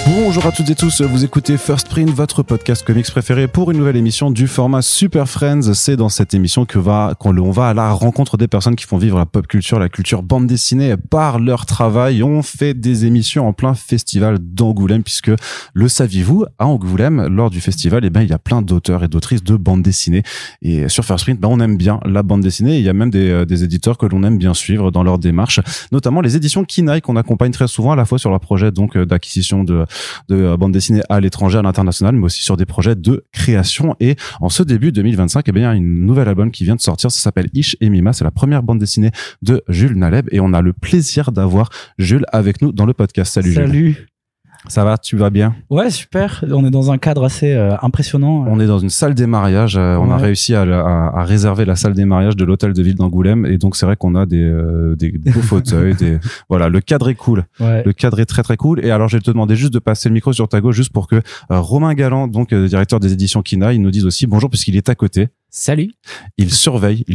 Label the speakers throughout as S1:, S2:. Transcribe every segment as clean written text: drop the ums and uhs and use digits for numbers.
S1: Bonjour à toutes et tous, vous écoutez First Print, votre podcast comics préféré pour une nouvelle émission du format Super Friends. C'est dans cette émission qu'on va à la rencontre des personnes qui font vivre la pop culture, la culture bande dessinée par leur travail. On fait des émissions en plein festival d'Angoulême puisque, le saviez-vous, à Angoulême, lors du festival, il y a plein d'auteurs et d'autrices de bande dessinée. Et sur First Print, on aime bien la bande dessinée et il y a même des éditeurs que l'on aime bien suivre dans leur démarche, notamment les éditions Kinaï qu'on accompagne très souvent à la fois sur leur projet donc d'acquisition de bande dessinée à l'étranger, à l'international, mais aussi sur des projets de création. Et en ce début 2025, il y a une nouvelle album qui vient de sortir, ça s'appelle Ish et Mima, c'est la première bande dessinée de Jules Naleb et on a le plaisir d'avoir Jules avec nous dans le podcast. Salut Jules.
S2: Salut.
S1: Ça va, tu vas bien?
S2: Ouais, super. On est dans un cadre assez impressionnant.
S1: On est dans une salle des mariages. On a réussi à réserver la salle des mariages de l'hôtel de ville d'Angoulême. Et donc, c'est vrai qu'on a des beaux fauteuils. Voilà, le cadre est cool.
S2: Ouais.
S1: Le cadre est très, très cool. Et alors, je vais te demander juste de passer le micro sur ta gauche, juste pour que Romain Galland, donc directeur des éditions Kinaï, nous dise aussi bonjour, puisqu'il est à côté.
S2: Salut.
S1: Il surveille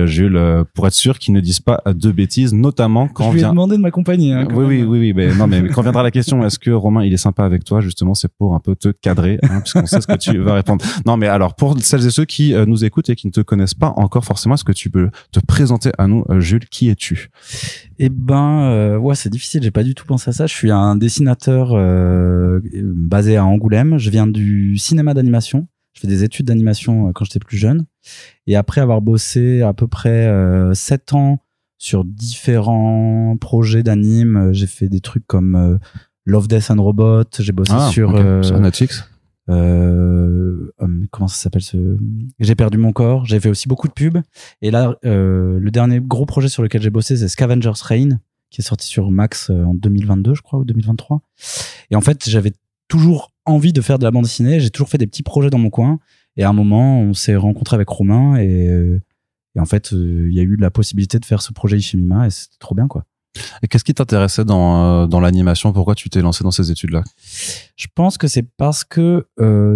S1: Jules pour être sûr qu'il ne dise pas de bêtises, notamment quand
S2: je lui ai demandé de m'accompagner. Hein,
S1: oui, mais quand viendra la question, est-ce que Romain il est sympa avec toi, justement, c'est pour un peu te cadrer, puisqu'on sait ce que tu vas répondre. Non, mais alors pour celles et ceux qui nous écoutent et qui ne te connaissent pas encore forcément, est-ce que tu peux te présenter à nous, Jules? Qui es-tu?
S2: Eh ben, ouais, c'est difficile. J'ai pas du tout pensé à ça. Je suis un dessinateur basé à Angoulême. Je viens du cinéma d'animation. Je fais des études d'animation quand j'étais plus jeune. Et après avoir bossé à peu près 7 ans sur différents projets d'anime, j'ai fait des trucs comme Love, Death and Robot. J'ai bossé sur
S1: Netflix.
S2: Comment ça s'appelle J'ai perdu mon corps. J'ai fait aussi beaucoup de pubs. Et là, le dernier gros projet sur lequel j'ai bossé, c'est Scavengers Reign, qui est sorti sur Max en 2022, je crois, ou 2023. Et en fait, j'avais toujours envie de faire de la bande dessinée. J'ai toujours fait des petits projets dans mon coin. Et à un moment, on s'est rencontré avec Romain et en fait, il y a eu la possibilité de faire ce projet Ish et Mima et c'était trop bien, quoi.
S1: Et qu'est-ce qui t'intéressait dans l'animation? Pourquoi tu t'es lancé dans ces études-là?
S2: Je pense que c'est parce que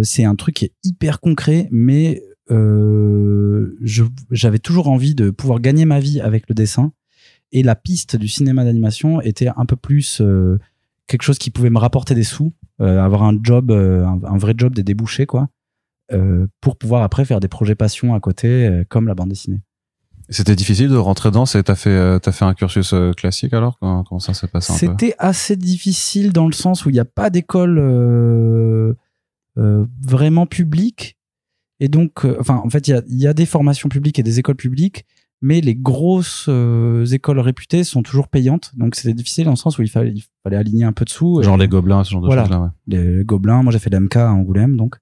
S2: c'est un truc qui est hyper concret, mais j'avais toujours envie de pouvoir gagner ma vie avec le dessin. Et la piste du cinéma d'animation était un peu plus quelque chose qui pouvait me rapporter des sous, avoir un job, un vrai job, des débouchés, quoi, pour pouvoir après faire des projets passion à côté, comme la bande dessinée.
S1: C'était difficile de rentrer dedans. T'as fait un cursus classique alors? Comment ça s'est passé un peu?
S2: C'était assez difficile dans le sens où il n'y a pas d'école vraiment publique. Et donc, en fait, il y a des formations publiques et des écoles publiques, mais les grosses écoles réputées sont toujours payantes. Donc, c'était difficile dans le sens où il fallait aligner un peu de sous.
S1: Genre les Gobelins, ce genre de choses-là, ouais.
S2: Les Gobelins. Moi, j'ai fait l'MK à Angoulême, donc.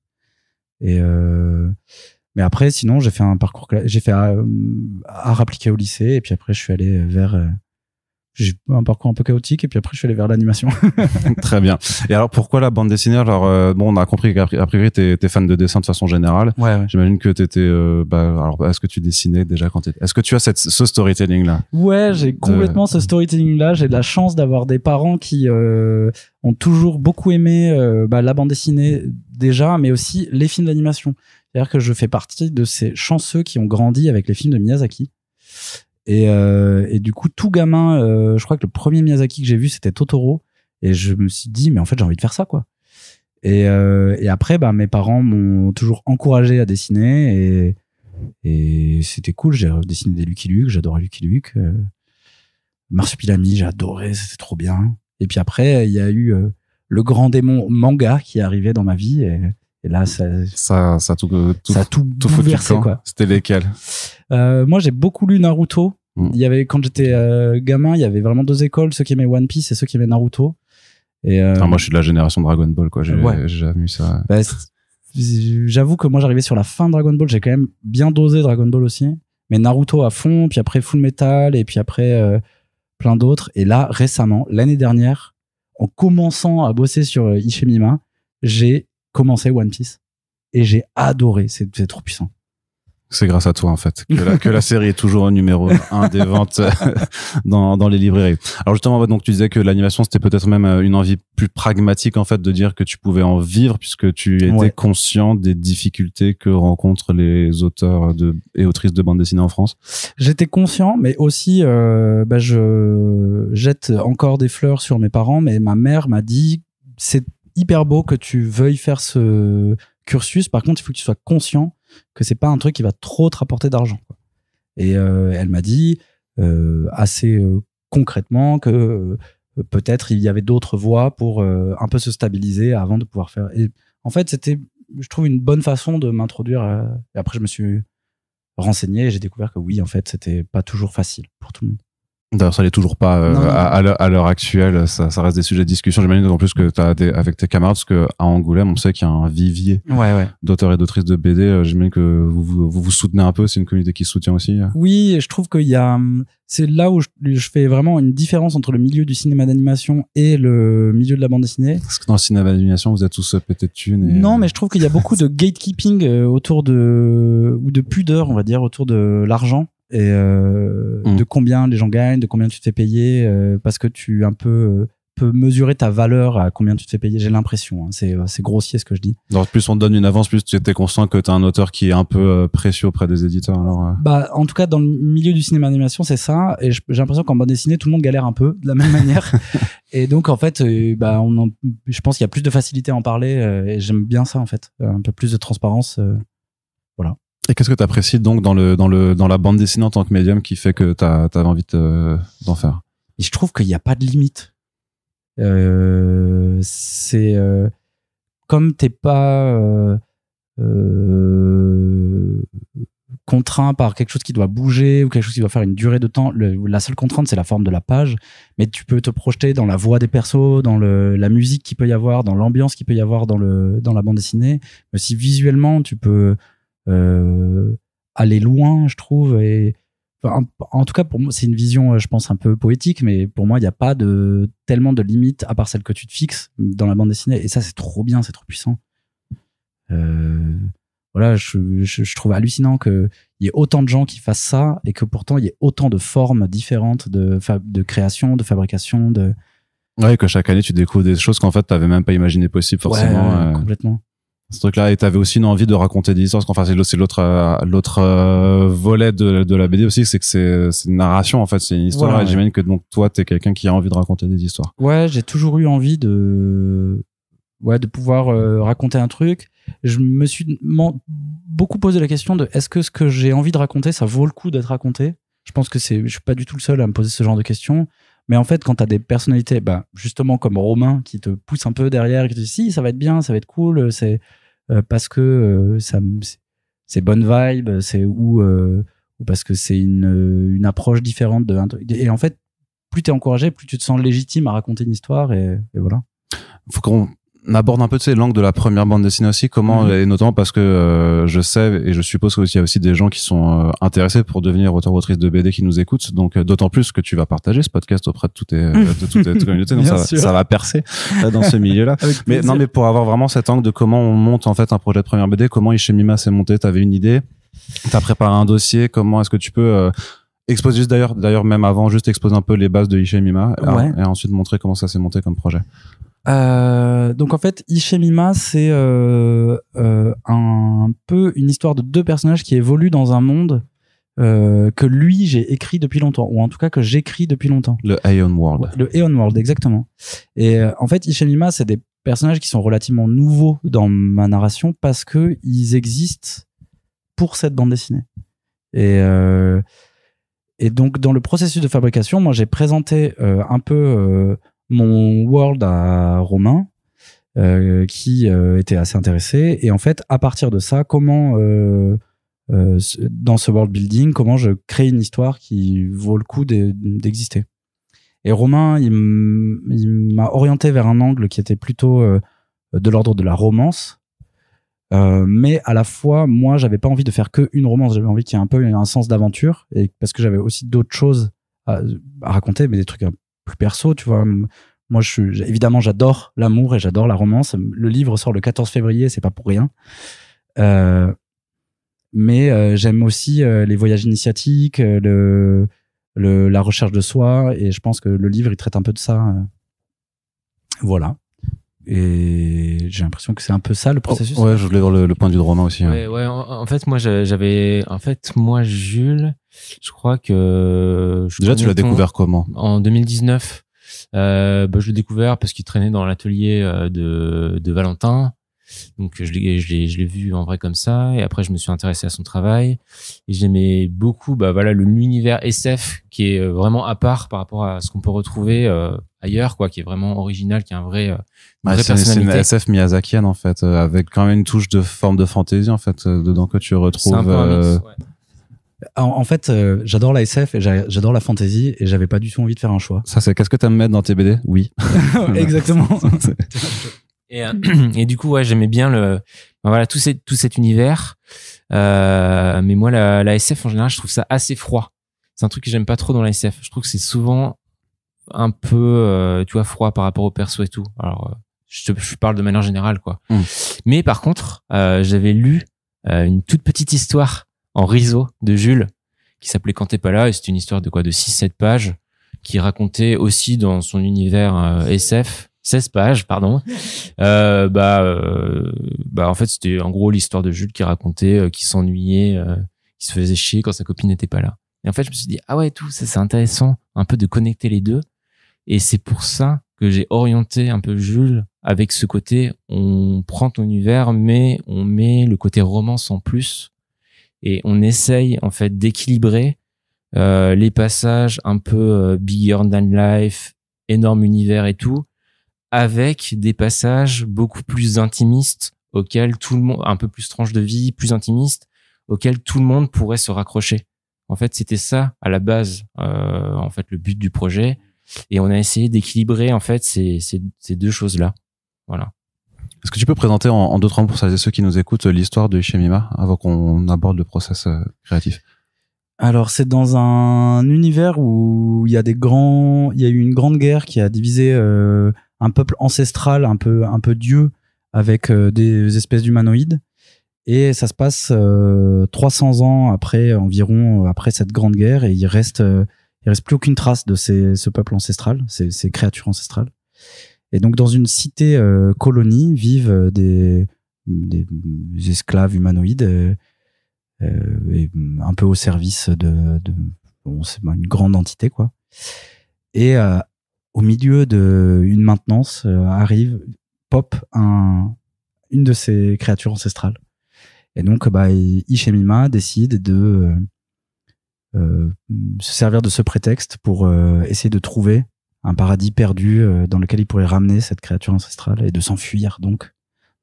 S2: Mais après, sinon, j'ai fait un parcours, j'ai fait art appliqué au lycée, et puis après, je suis allé j'ai un parcours un peu chaotique, et puis après, je suis allé vers l'animation.
S1: Très bien. Et alors, pourquoi la bande dessinée? Alors, on a compris qu'a priori, t'es fan de dessin de façon générale.
S2: Ouais.
S1: J'imagine que t'étais, alors, est-ce que tu dessinais déjà est-ce que tu as ce storytelling-là?
S2: Ouais, j'ai complètement ce storytelling-là. J'ai de la chance d'avoir des parents qui ont toujours beaucoup aimé la bande dessinée déjà, mais aussi les films d'animation. C'est-à-dire que je fais partie de ces chanceux qui ont grandi avec les films de Miyazaki. Et du coup, tout gamin, je crois que le premier Miyazaki que j'ai vu, c'était Totoro. Et je me suis dit, mais en fait, j'ai envie de faire ça, quoi. Et après, mes parents m'ont toujours encouragé à dessiner. Et c'était cool. J'ai dessiné des Lucky Luke. J'adorais Lucky Luke. Marsupilami, j'ai adoré. C'était trop bien. Et puis après, il y a eu le grand démon manga qui est arrivé dans ma vie. Et là, ça a tout
S1: bouleversé, quoi. C'était lesquels?
S2: Moi, j'ai beaucoup lu Naruto. Il y avait, quand j'étais gamin, il y avait vraiment 2 écoles, ceux qui aimaient One Piece et ceux qui aimaient Naruto. Et
S1: moi, je suis de la génération Dragon Ball, quoi. J'ai jamais vu ça.
S2: J'avoue que moi, j'arrivais sur la fin de Dragon Ball. J'ai quand même bien dosé Dragon Ball aussi. Mais Naruto à fond, puis après Full Metal, et puis après plein d'autres. Et là, récemment, l'année dernière, en commençant à bosser sur Ish et Mima, j'ai commencé One Piece et j'ai adoré. C'est trop puissant.
S1: C'est grâce à toi, en fait, que la série est toujours au numéro 1 des ventes dans les librairies. Alors justement, donc tu disais que l'animation, c'était peut-être même une envie plus pragmatique, en fait, de dire que tu pouvais en vivre puisque tu étais conscient des difficultés que rencontrent les auteurs et autrices de bande dessinée en France.
S2: J'étais conscient, mais aussi, je jette encore des fleurs sur mes parents, mais ma mère m'a dit, c'est hyper beau que tu veuilles faire ce cursus. Par contre, il faut que tu sois conscient que c'est pas un truc qui va trop te rapporter d'argent, quoi. Et elle m'a dit assez concrètement que peut-être il y avait d'autres voies pour un peu se stabiliser avant de pouvoir faire. Et en fait, c'était, je trouve, une bonne façon de m'introduire. Et après, je me suis renseigné et j'ai découvert que oui, en fait, c'était pas toujours facile pour tout le monde.
S1: D'ailleurs, ça l'est toujours pas
S2: Non.
S1: à l'heure actuelle. Ça reste des sujets de discussion. J'imagine en plus que t'as avec tes camarades, parce que à Angoulême, on sait qu'il y a un vivier d'auteurs et d'autrices de BD. J'imagine que vous soutenez un peu. C'est une communauté qui se soutient aussi.
S2: Oui, et je trouve qu'il y a, c'est là où je fais vraiment une différence entre le milieu du cinéma d'animation et le milieu de la bande dessinée.
S1: Parce que dans le cinéma d'animation, vous êtes tous pétés de thunes.
S2: Non, mais je trouve qu'il y a beaucoup de gatekeeping autour ou de pudeur, on va dire, autour de l'argent. Et de combien les gens gagnent, de combien tu te fais payer, parce que tu un peu peux mesurer ta valeur à combien tu te fais payer. J'ai l'impression, hein, c'est grossier ce que je dis.
S1: Donc plus on te donne une avance, plus tu es conscient que t'es un auteur qui est un peu précieux auprès des éditeurs. Alors
S2: bah en tout cas dans le milieu du cinéma d'animation c'est ça, et j'ai l'impression qu'en bande dessinée tout le monde galère un peu de la même manière. Et donc en fait bah je pense qu'il y a plus de facilité à en parler, et j'aime bien ça en fait, un peu plus de transparence. Voilà.
S1: Et qu'est-ce que tu apprécies donc dans la bande dessinée en tant que médium qui fait que t'avais envie d'en faire?
S2: Et je trouve qu'il n'y a pas de limite. C'est comme t'es pas contraint par quelque chose qui doit bouger ou quelque chose qui doit faire une durée de temps. La seule contrainte, c'est la forme de la page, mais tu peux te projeter dans la voix des persos, dans la musique qu'il peut y avoir, dans l'ambiance qu'il peut y avoir dans la bande dessinée. Mais aussi visuellement, tu peux aller loin, je trouve. Et enfin, en tout cas, pour moi, c'est une vision, je pense, un peu poétique, mais pour moi, il n'y a pas tellement de limites à part celle que tu te fixes dans la bande dessinée. Et ça, c'est trop bien, c'est trop puissant. Voilà, je trouve hallucinant qu'il y ait autant de gens qui fassent ça et que pourtant, il y ait autant de formes différentes de création, de fabrication.
S1: Ouais, que chaque année, tu découvres des choses qu'en fait, t'avais même pas imaginé possible, forcément.
S2: Ouais, complètement.
S1: Ce truc-là, et t'avais aussi une envie de raconter des histoires, parce qu'enfin c'est l'autre volet de la BD aussi, c'est que c'est une narration en fait, c'est une histoire.
S2: Voilà,
S1: et j'imagine que donc toi t'es quelqu'un qui a envie de raconter des histoires.
S2: Ouais, j'ai toujours eu envie de pouvoir raconter un truc. Je me suis beaucoup posé la question de est-ce que ce que j'ai envie de raconter, ça vaut le coup d'être raconté. Je pense que je suis pas du tout le seul à me poser ce genre de questions. Mais en fait, quand t'as des personnalités, justement comme Romain, qui te pousse un peu derrière, et qui te dit si ça va être bien, ça va être cool, c'est parce que c'est bonne vibe, c'est ou parce que c'est une approche différente de un truc. Et en fait, plus t'es encouragé, plus tu te sens légitime à raconter une histoire, et voilà.
S1: Faut qu'on aborde un peu l'angle de la première bande dessinée aussi, comment, et notamment parce que je sais et je suppose qu'il y a aussi des gens qui sont intéressés pour devenir auteur ou autrice de BD qui nous écoutent, donc d'autant plus que tu vas partager ce podcast auprès de toutes tes communautés, donc ça va percer dans ce milieu-là. Mais non, mais pour avoir vraiment cet angle de comment on monte en fait un projet de première BD, comment Ishemima s'est monté, t'avais une idée, t'as préparé un dossier, comment est-ce que tu peux exposer juste d'ailleurs même avant, juste exposer un peu les bases de Ishemima, et ensuite montrer comment ça s'est monté comme projet.
S2: Donc en fait, Ishemima, c'est un peu une histoire de deux personnages qui évoluent dans un monde que lui j'ai écrit depuis longtemps, ou en tout cas que j'écris depuis longtemps.
S1: Le Aeon World.
S2: Le Aeon World, exactement. Et en fait, Ishemima, c'est des personnages qui sont relativement nouveaux dans ma narration parce que ils existent pour cette bande dessinée. Et donc dans le processus de fabrication, moi j'ai présenté un peu mon world à Romain, qui était assez intéressé, et en fait à partir de ça, comment dans ce world building, comment je crée une histoire qui vaut le coup d'exister. Et Romain, il m'a orienté vers un angle qui était plutôt de l'ordre de la romance, mais à la fois moi j'avais pas envie de faire que une romance, j'avais envie qu'il y ait un peu un sens d'aventure, et parce que j'avais aussi d'autres choses à raconter, mais des trucs plus perso, tu vois. Moi, évidemment, j'adore l'amour et j'adore la romance. Le livre sort le 14 février, c'est pas pour rien. Mais j'aime aussi les voyages initiatiques, la recherche de soi, et je pense que le livre, il traite un peu de ça. Voilà. Et j'ai l'impression que c'est un peu ça le processus.
S1: Ouais, je voulais voir le point de vue de Romain aussi.
S3: Ouais, en fait, moi, Jules, je crois que...
S1: Déjà, tu l'as découvert comment?
S3: En 2019. Je l'ai découvert parce qu'il traînait dans l'atelier de Valentin. Donc je l'ai vu en vrai comme ça, et après je me suis intéressé à son travail et j'aimais beaucoup l'univers SF qui est vraiment à part par rapport à ce qu'on peut retrouver ailleurs, quoi, qui est vraiment original, qui a une vraie personnalité.
S1: C'est une SF miyazakienne en fait, avec quand même une touche de forme de fantaisie en fait dedans que tu retrouves.
S3: C'est un peu un mix, ouais.
S2: En fait, j'adore la SF et j'adore la fantasy et j'avais pas du tout envie de faire un choix.
S1: Ça, c'est qu'est-ce que t'aimes mettre dans tes BD? Oui.
S2: Exactement.
S3: Et du coup, ouais, j'aimais bien tout cet univers. Mais moi, la SF en général, je trouve ça assez froid. C'est un truc que j'aime pas trop dans la SF. Je trouve que c'est souvent un peu, froid par rapport au perso et tout. Alors, je parle de manière générale, quoi. Mais par contre, j'avais lu une toute petite histoire en riso de Jules qui s'appelait Quand t'es pas là, et c'était une histoire de 6-7 pages qui racontait aussi dans son univers SF 16 pages, pardon. En fait, c'était en gros l'histoire de Jules qui racontait qu'il s'ennuyait, qu'il se faisait chier quand sa copine n'était pas là. Et en fait, je me suis dit, ah ouais, tout ça, c'est intéressant un peu de connecter les deux. Et c'est pour ça que j'ai orienté un peu Jules avec ce côté, on prend ton univers, mais on met le côté romance en plus. Et on essaye, en fait, d'équilibrer les passages un peu bigger than life, énorme univers et tout, avec des passages beaucoup plus intimistes auxquels tout le monde, un peu plus tranche de vie, plus intimiste, auxquels tout le monde pourrait se raccrocher. En fait, c'était ça à la base, le but du projet, et on a essayé d'équilibrer en fait ces deux choses-là. Voilà.
S1: Est-ce que tu peux présenter en 2-3 mots pour ceux qui nous écoutent l'histoire de Ishimima avant qu'on aborde le process créatif?
S2: Alors, c'est dans un univers où il y a eu une grande guerre qui a divisé un peuple ancestral, un peu dieu, avec des espèces d'humanoïdes. Et ça se passe 300 ans environ après cette grande guerre, et il reste plus aucune trace de ce peuple ancestral, ces créatures ancestrales. Et donc, dans une cité colonie vivent des esclaves humanoïdes, et un peu au service c'est une grande entité, quoi. Et au milieu d'une maintenance pop une de ces créatures ancestrales. Et donc Ishimima décide de se servir de ce prétexte pour essayer de trouver un paradis perdu dans lequel il pourrait ramener cette créature ancestrale et de s'enfuir donc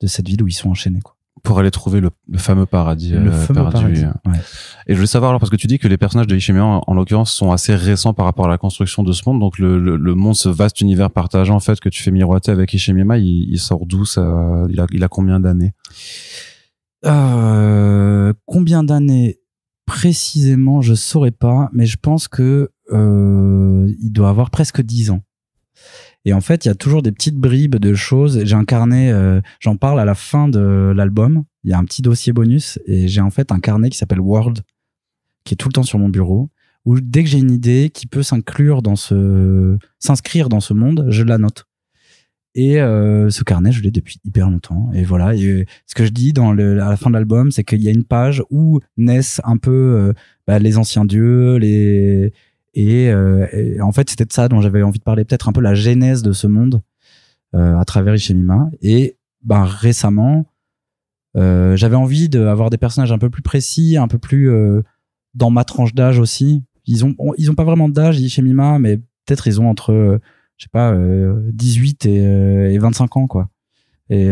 S2: de cette ville où ils sont enchaînés, quoi.
S1: Pour aller trouver le fameux paradis
S2: perdu. Ouais.
S1: Et je voulais savoir alors, parce que tu dis que les personnages de Ishimima en l'occurrence sont assez récents par rapport à la construction de ce monde, donc le monde, ce vaste univers partagé en fait que tu fais miroiter avec Ishimima, il sort d'où ça? Il a combien d'années?
S2: Combien d'années précisément, je saurais pas, mais je pense que il doit avoir presque 10 ans. Et en fait, il y a toujours des petites bribes de choses. J'ai un carnet, j'en parle à la fin de l'album. Il y a un petit dossier bonus et j'ai en fait un carnet qui s'appelle Word, qui est tout le temps sur mon bureau, où dès que j'ai une idée qui peut s'inscrire dans ce monde, je la note. Et ce carnet, je l'ai depuis hyper longtemps. Et voilà. Et ce que je dis à la fin de l'album, c'est qu'il y a une page où naissent un peu les anciens dieux, et en fait, c'était de ça dont j'avais envie de parler, peut-être un peu la genèse de ce monde à travers Ishimima. Et récemment, j'avais envie d'avoir des personnages un peu plus précis, un peu plus dans ma tranche d'âge aussi. Ils ont pas vraiment d'âge, Ishimima, mais peut-être ils ont entre 18 et 25 ans, quoi. Et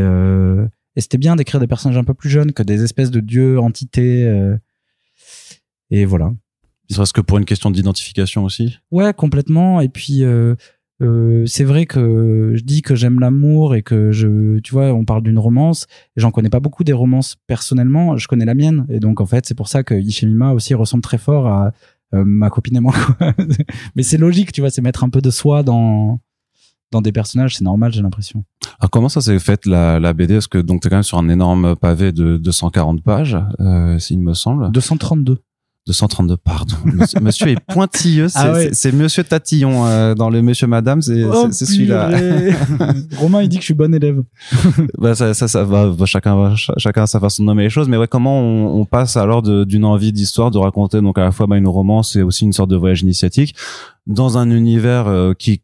S2: c'était bien d'écrire des personnages un peu plus jeunes que des espèces de dieux, entités. Et voilà.
S1: Est-ce que pour une question d'identification aussi? Ouais,
S2: complètement. Et puis c'est vrai que je dis que j'aime l'amour et que tu vois, on parle d'une romance et j'en connais pas beaucoup des romances personnellement. Je connais la mienne et donc en fait c'est pour ça que Ishimima aussi ressemble très fort à ma copine et moi. Mais c'est logique, tu vois, c'est mettre un peu de soi dans des personnages, c'est normal, j'ai l'impression.
S1: Alors comment ça s'est fait la BD? Parce que donc t'es quand même sur un énorme pavé de 240 pages, s'il me semble. 232, pardon. Monsieur est pointilleux, c'est Monsieur Tatillon dans le Monsieur Madame, c'est celui-là.
S2: Romain, il dit que je suis bon élève.
S1: Ça va, chacun a sa façon de nommer les choses, mais ouais, comment on passe alors d'une envie d'histoire de raconter donc à la fois une romance et aussi une sorte de voyage initiatique dans un univers qui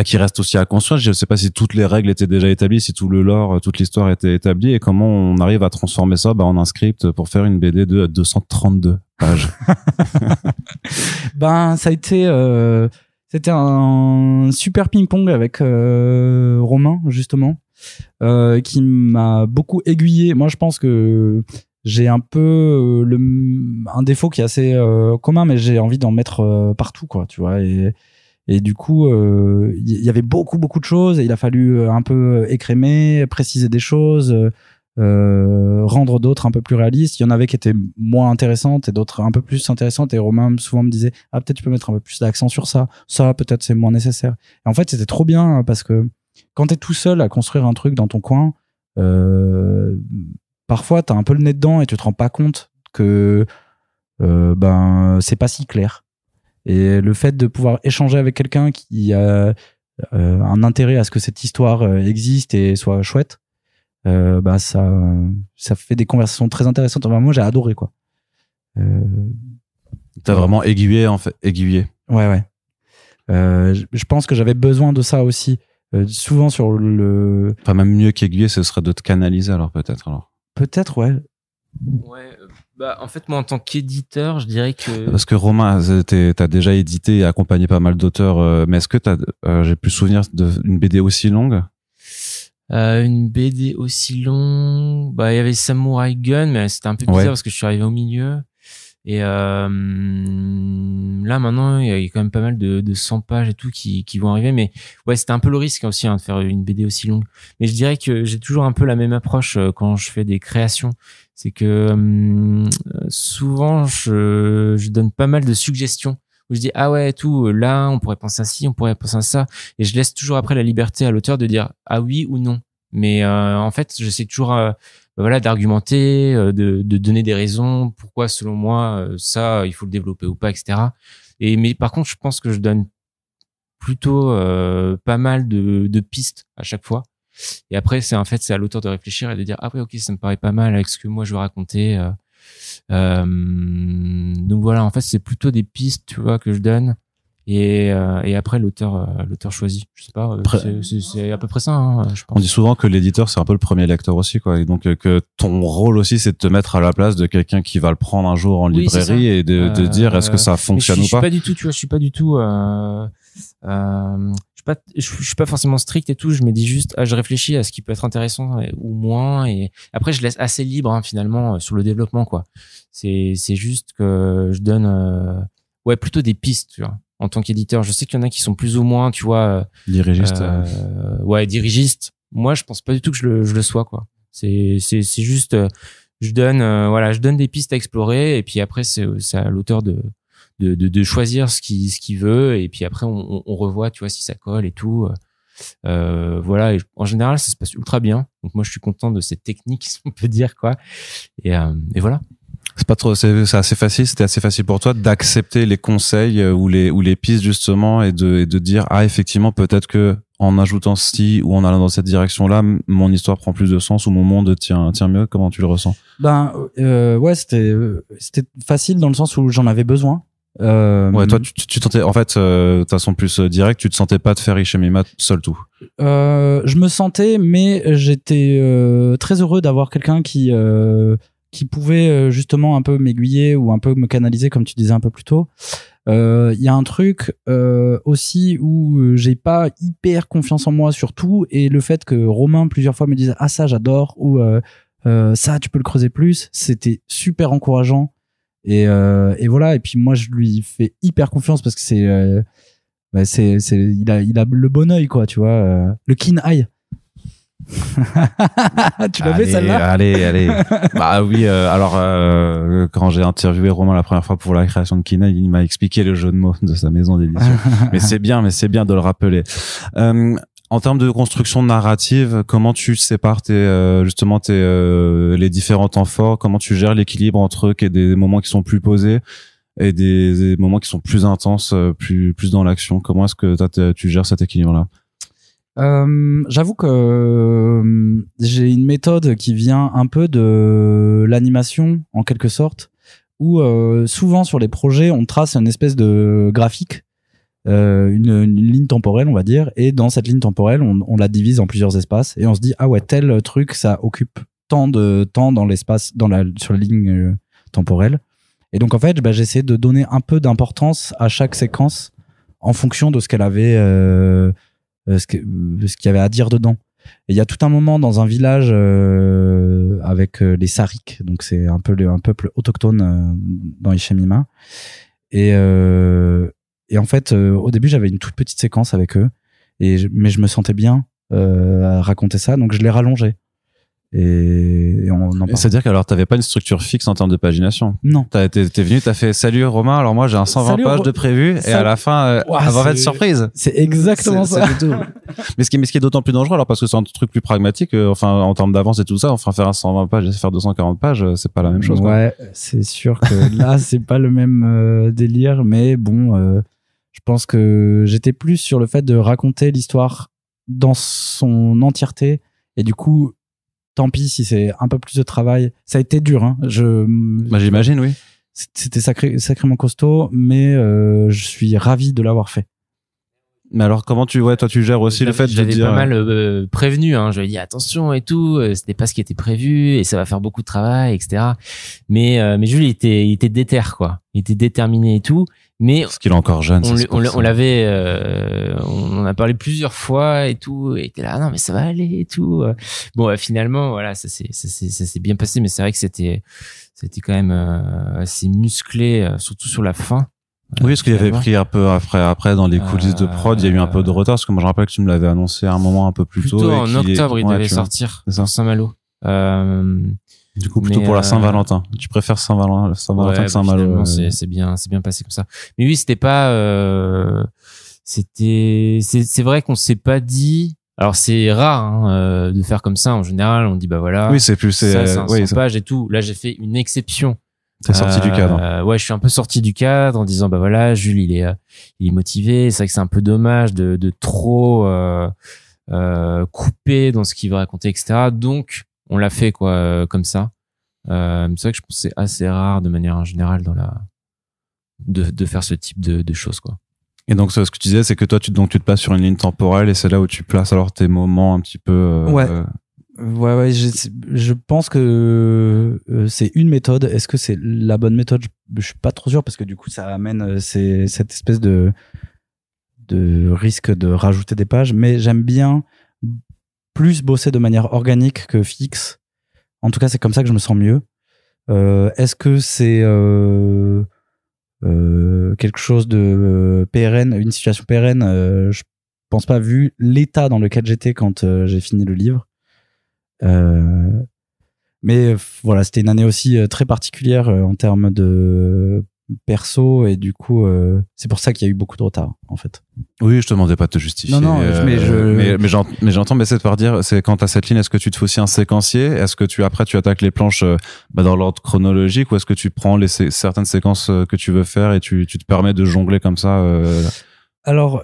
S1: qui reste aussi à construire. Je sais pas si toutes les règles étaient déjà établies, si tout le lore, toute l'histoire était établie, et comment on arrive à transformer ça en un script pour faire une BD de 232 pages.
S2: Ça a été c'était un super ping-pong avec Romain justement, qui m'a beaucoup aiguillé. Moi je pense que j'ai un peu un défaut qui est assez commun, mais j'ai envie d'en mettre partout, quoi, tu vois. Et du coup, il y avait beaucoup de choses, et il a fallu un peu écrémer, préciser des choses, rendre d'autres un peu plus réalistes. Il y en avait qui étaient moins intéressantes et d'autres un peu plus intéressantes. Et Romain souvent me disait, peut-être tu peux mettre un peu plus d'accent sur ça. Ça, peut-être c'est moins nécessaire. Et en fait, c'était trop bien parce que quand t'es tout seul à construire un truc dans ton coin, parfois t'as un peu le nez dedans et tu te rends pas compte que c'est pas si clair. Et le fait de pouvoir échanger avec quelqu'un qui a un intérêt à ce que cette histoire existe et soit chouette, ça fait des conversations très intéressantes. Enfin, moi j'ai adoré, quoi.
S1: T'as vraiment aiguillé, en fait. Aiguillé.
S2: Ouais. Je pense que j'avais besoin de ça aussi. Souvent sur le...
S1: Enfin, même mieux qu'aiguiller, ce serait de te canaliser, alors peut-être.
S2: Peut-être, ouais.
S3: Ouais, en fait, moi, en tant qu'éditeur, je dirais que...
S1: Parce que Romain, t'as déjà édité et accompagné pas mal d'auteurs, mais est-ce que j'ai plus souvenir d'une BD aussi longue?
S3: Une BD aussi longue, il y avait Samurai Gun, mais c'était un peu bizarre parce que je suis arrivé au milieu. Et là, maintenant, il y a quand même pas mal de 100 pages et tout qui vont arriver. Mais ouais, c'était un peu le risque aussi, de faire une BD aussi longue. Mais je dirais que j'ai toujours un peu la même approche quand je fais des créations. C'est que souvent, je donne pas mal de suggestions. Où je dis, ah ouais, là, on pourrait penser à ci, on pourrait penser à ça. Et je laisse toujours après la liberté à l'auteur de dire, ah oui ou non. Mais en fait, j'essaie toujours... d'argumenter, de donner des raisons pourquoi selon moi ça il faut le développer ou pas, etc. Mais par contre je pense que je donne plutôt pas mal de pistes à chaque fois, et après c'est à l'auteur de réfléchir et de dire ok, ça me paraît pas mal avec ce que moi je veux raconter, donc voilà, en fait c'est plutôt des pistes, tu vois, que je donne. Et après l'auteur choisit. Je sais pas, c'est à peu près ça, je pense.
S1: On dit souvent que l'éditeur c'est un peu le premier lecteur aussi, quoi, et donc que ton rôle aussi c'est de te mettre à la place de quelqu'un qui va le prendre un jour en librairie et de dire est-ce que ça fonctionne ou pas.
S3: Je suis pas du tout, tu vois, je suis pas du tout je suis pas forcément strict et tout, je me dis juste je réfléchis à ce qui peut être intéressant ou moins, et après je laisse assez libre finalement sur le développement, quoi. C'est juste que je donne plutôt des pistes, tu vois. En tant qu'éditeur, je sais qu'il y en a qui sont plus ou moins, tu vois,
S1: dirigistes.
S3: Dirigistes. Moi, je pense pas du tout que je le sois, quoi. C'est juste, je donne des pistes à explorer, et puis après c'est à l'auteur de choisir ce qu'il veut, et puis après on revoit, tu vois, si ça colle et tout. Et en général ça se passe ultra bien, donc moi je suis content de cette technique, si on peut dire, quoi. Et voilà.
S1: C'est assez facile. C'était assez facile pour toi d'accepter les conseils ou les pistes, justement, et de dire effectivement, peut-être que en ajoutant ci ou en allant dans cette direction-là, mon histoire prend plus de sens ou mon monde tient mieux. Comment tu le ressens?
S2: C'était facile dans le sens où j'en avais besoin.
S1: Toi tu tentais, en fait, de façon plus directe, tu te sentais pas de faire Ishimima seul tout.
S2: Je me sentais, mais j'étais très heureux d'avoir quelqu'un qui pouvait justement un peu m'aiguiller ou un peu me canaliser, comme tu disais un peu plus tôt. Il y a un truc aussi où j'ai pas hyper confiance en moi sur tout, et le fait que Romain plusieurs fois me dise ça j'adore, ou ça tu peux le creuser plus, c'était super encourageant, et voilà. Et puis moi je lui fais hyper confiance parce que il a le bon œil, quoi, tu vois, le keen eye. Tu l'avais, celle-là?
S1: Allez. Bah oui, alors quand j'ai interviewé Romain la première fois pour la création de Kina, il m'a expliqué le jeu de mots de sa maison d'édition. mais c'est bien de le rappeler. En termes de construction narrative, comment tu sépares les différents temps forts? Comment tu gères l'équilibre entre des moments qui sont plus posés et des moments qui sont plus intenses, plus dans l'action? Comment est-ce que tu gères cet équilibre-là?
S2: J'avoue que j'ai une méthode qui vient un peu de l'animation, en quelque sorte, où souvent sur les projets on trace une espèce de graphique une ligne temporelle, on va dire, et dans cette ligne temporelle, on la divise en plusieurs espaces et on se dit ah ouais, tel truc ça occupe tant de temps dans l'espace, sur la ligne temporelle. Et donc en fait, j'essaie de donner un peu d'importance à chaque séquence en fonction de ce qu'elle avait, ce qu'il y avait à dire dedans. Et il y a tout un moment dans un village avec les Sarik, donc c'est un peuple autochtone dans Ishemima. Et en fait, au début, j'avais une toute petite séquence avec eux, mais je me sentais bien à raconter ça, donc je l'ai rallongé. Et on en parle.
S1: C'est-à-dire qu'alors t'avais pas une structure fixe en termes de pagination.
S2: Non.
S1: T'es venu, t'as fait salut Romain. Alors moi j'ai un 120 pages de prévu et à la fin avoir fait surprise.
S2: C'est exactement ça.
S1: C'est tout. Mais ce qui est d'autant plus dangereux alors parce que c'est un truc plus pragmatique. Enfin en termes d'avance et tout ça, enfin faire un 120 pages et faire 240 pages, c'est pas la même chose.
S2: Ouais, quoi. C'est sûr que là c'est pas le même délire, mais bon, je pense que j'étais plus sur le fait de raconter l'histoire dans son entièreté et du coup. Tant pis si c'est un peu plus de travail. Ça a été dur, hein.
S1: J'imagine, oui.
S2: C'était sacrément costaud, mais je suis ravi de l'avoir fait.
S1: Mais alors, comment toi, tu gères aussi le fait de dire...
S3: J'avais pas mal prévenu, hein. Je lui ai dit attention et tout. C'était pas ce qui était prévu et ça va faire beaucoup de travail, etc. Mais Jules, il était déter, quoi. Il était déterminé et tout. Mais
S1: parce qu'il est encore jeune.
S3: On l'avait, on a parlé plusieurs fois et tout. Et il était là, non mais ça va aller et tout. Bon, finalement, voilà, ça s'est bien passé. Mais c'est vrai que c'était quand même assez musclé, surtout sur la fin.
S1: Oui, parce qu'il y avait pris un peu après dans les coulisses de prod, il y a eu un peu de retard. Parce que moi, je rappelle que tu me l'avais annoncé à un moment un peu plus tôt.
S3: En octobre, il devait sortir dans Saint-Malo.
S1: Du coup, plutôt pour la Saint-Valentin. Tu préfères Saint-Valentin que Saint-Malo.
S3: C'est bien passé comme ça. Mais oui, c'était pas, c'est vrai qu'on s'est pas dit, alors c'est rare, hein, de faire comme ça. En général, on dit, bah voilà.
S1: Oui, c'est
S3: 100 pages et tout. Là, j'ai fait une exception.
S1: T'es sorti du cadre.
S3: Ouais, je suis un peu sorti du cadre en disant, bah voilà, Jules, il est motivé. C'est vrai que c'est un peu dommage de trop, couper dans ce qu'il veut raconter, etc. Donc, on l'a fait quoi comme ça. C'est vrai que je pense que c'est assez rare de manière générale de faire ce type de choses quoi.
S1: Et donc ce que tu disais c'est que toi tu te places sur une ligne temporelle et c'est là où tu places alors tes moments un petit peu
S2: ouais je pense que c'est une méthode. Est-ce que c'est la bonne méthode? Je suis pas trop sûr parce que du coup ça amène cette espèce de risque de rajouter des pages, mais j'aime bien plus bosser de manière organique que fixe. En tout cas, c'est comme ça que je me sens mieux. Est-ce que c'est quelque chose de pérenne, une situation pérenne? Je pense pas, vu l'état dans lequel j'étais quand j'ai fini le livre. Mais voilà, c'était une année aussi très particulière en termes de perso et du coup c'est pour ça qu'il y a eu beaucoup de retard en fait.
S1: Oui, je te demandais pas de te justifier.
S2: Non,
S1: mais j'entends, mais c'est de par dire, c'est quand t'as cette ligne, est-ce que tu te fais aussi un séquencier? Est-ce que tu attaques les planches dans l'ordre chronologique ou est-ce que tu prends certaines séquences que tu veux faire et tu te permets de jongler comme ça
S2: Alors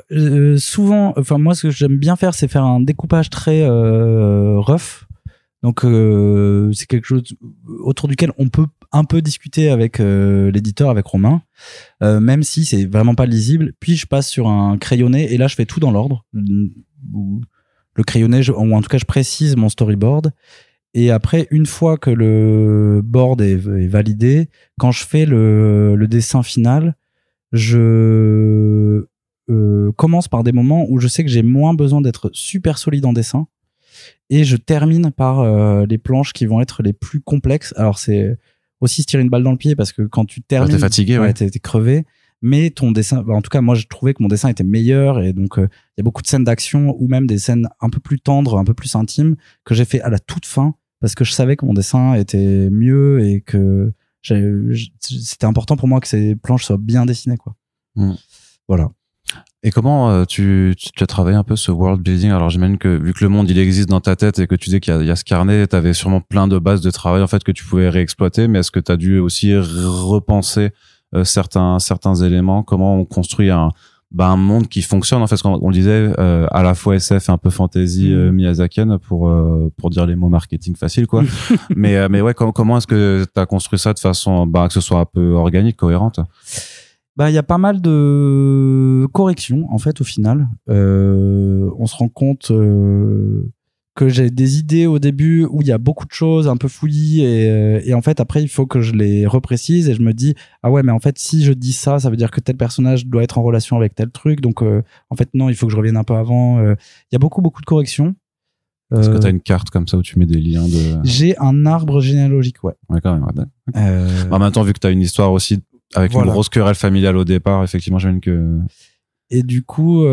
S2: souvent, enfin moi ce que j'aime bien faire, c'est faire un découpage très rough. Donc c'est quelque chose autour duquel on peut un peu discuter avec l'éditeur, avec Romain, même si c'est vraiment pas lisible. Puis je passe sur un crayonné et là je fais tout dans l'ordre. Le crayonné, ou en tout cas je précise mon storyboard. Et après, une fois que le board est validé, quand je fais le dessin final, je commence par des moments où je sais que j'ai moins besoin d'être super solide en dessin. Et je termine par les planches qui vont être les plus complexes. Alors c'est aussi se tirer une balle dans le pied parce que quand tu termines,
S1: t'es fatigué, ouais.
S2: T'es crevé. Mais ton dessin, en tout cas moi je trouvais que mon dessin était meilleur et donc il y a beaucoup de scènes d'action ou même des scènes un peu plus tendres, un peu plus intimes que j'ai fait à la toute fin parce que je savais que mon dessin était mieux et que c'était important pour moi que ces planches soient bien dessinées quoi. Voilà.
S1: Et comment tu as travaillé un peu ce world building? Alors j'imagine que vu que le monde il existe dans ta tête et que tu dis qu'il y a ce carnet, t'avais sûrement plein de bases de travail en fait que tu pouvais réexploiter, mais est-ce que t'as dû aussi repenser certains éléments? Comment on construit un monde qui fonctionne en fait, parce qu'on disait à la fois SF et un peu fantasy miyazakienne pour dire les mots marketing faciles quoi. mais ouais, comment est-ce que t'as construit ça de façon que ce soit un peu organique, cohérente?
S2: Bah, il y a pas mal de corrections en fait au final. On se rend compte que j'ai des idées au début où il y a beaucoup de choses un peu fouillis et en fait après il faut que je les reprécise et je me dis ah ouais mais en fait si je dis ça veut dire que tel personnage doit être en relation avec tel truc donc en fait non il faut que je revienne un peu avant. Il y a beaucoup de corrections.
S1: Est-ce que t'as une carte comme ça où tu mets des liens de...
S2: J'ai un arbre généalogique, ouais.
S1: Ouais, quand même. Ouais. En même temps, vu que t'as une histoire aussi avec une grosse querelle familiale au départ, effectivement, j'imagine que...
S2: Et du coup,